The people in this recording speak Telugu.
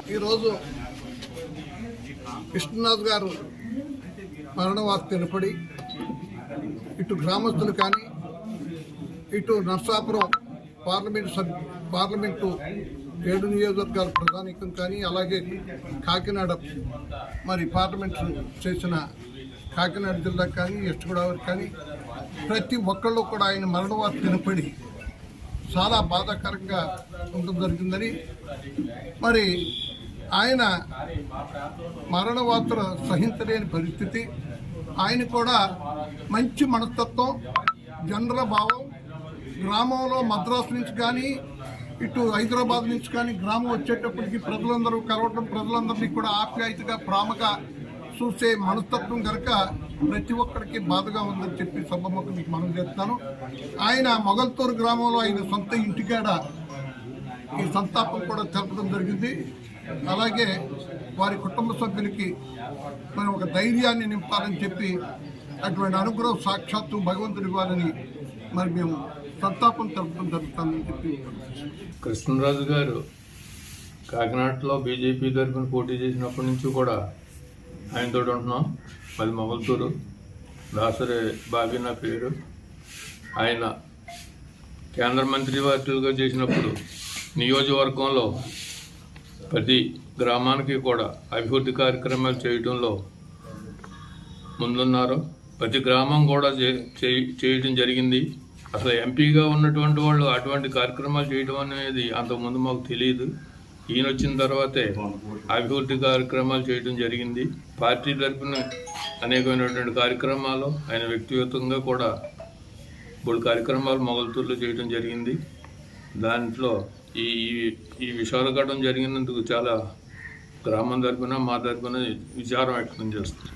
ఈరోజు కృష్ణరాజు గారు మరణ వార్త వినపడి ఇటు గ్రామస్తులు కానీ ఇటు నర్సాపురం పార్లమెంటు 7 నియోజకవర్గాల ప్రధానికం కానీ అలాగే కాకినాడ పార్లమెంటు చేసిన కాకినాడ జిల్లా కానీ వెస్ట్ గోదావరి కానీ ప్రతి ఒక్కళ్ళు కూడా ఆయన మరణ వార్త వినపడి చాలా బాధాకరంగా ఉండడం జరిగిందని ఆయన మరణ వార్త సహించలేని పరిస్థితి. ఆయన కూడా మంచి మనస్తత్వం, జనరల్ భావం. గ్రామంలో మద్రాసు నుంచి కానీ ఇటు హైదరాబాద్ నుంచి కానీ గ్రామం వచ్చేటప్పటికి ప్రజలందరూ కలవటం, ప్రజలందరినీ కూడా ఆప్యాయతగా ప్రేమగా చూసే మనస్తత్వం కనుక ప్రతి ఒక్కరికి బాధగా ఉందని చెప్పి సభముఖం మీకు మనం చేస్తాను. ఆయన మొగల్తూరు గ్రామంలో ఆయన సొంత ఇంటికాడ ఈ సంతాపం కూడా తెలపడం జరిగింది. అలాగే వారి కుటుంబ సభ్యులకి ఒక ధైర్యాన్ని నింపాలని చెప్పి అటువంటి అనుగ్రహం సాక్షాత్తు భగవంతుడి ఇవ్వాలని మేము సంతాపం తెలపడం జరుగుతుందని చెప్పి. కృష్ణరాజు గారు కాకినాడలో బీజేపీ తరఫున పోటీ చేసినప్పటి నుంచి కూడా ఆయనతో ఉంటున్నాం. అది మొగల్తూరు దాసరి బాబీ నా పేరు. ఆయన కేంద్ర మంత్రి వర్తులుగా చేసినప్పుడు నియోజకవర్గంలో ప్రతి గ్రామానికి కూడా అభివృద్ధి కార్యక్రమాలు చేయడంలో ముందున్నారు. ప్రతి గ్రామం కూడా చేయడం జరిగింది. అసలు ఎంపీగా ఉన్నటువంటి వాళ్ళు అటువంటి కార్యక్రమాలు చేయడం అనేది అంతకుముందు మాకు తెలియదు. ఈయన వచ్చిన తర్వాతే అభివృద్ధి కార్యక్రమాలు చేయడం జరిగింది. పార్టీ తరఫున అనేకమైనటువంటి కార్యక్రమాలు ఆయన వ్యక్తిగతంగా కూడా 3 కార్యక్రమాలు మొగల్తూరులో చేయడం జరిగింది. దాంట్లో ఈ విషాదఘటన జరిగినందుకు చాలా గ్రామం తరఫున మా తరఫున విచారం వ్యక్తం చేస్తుంది.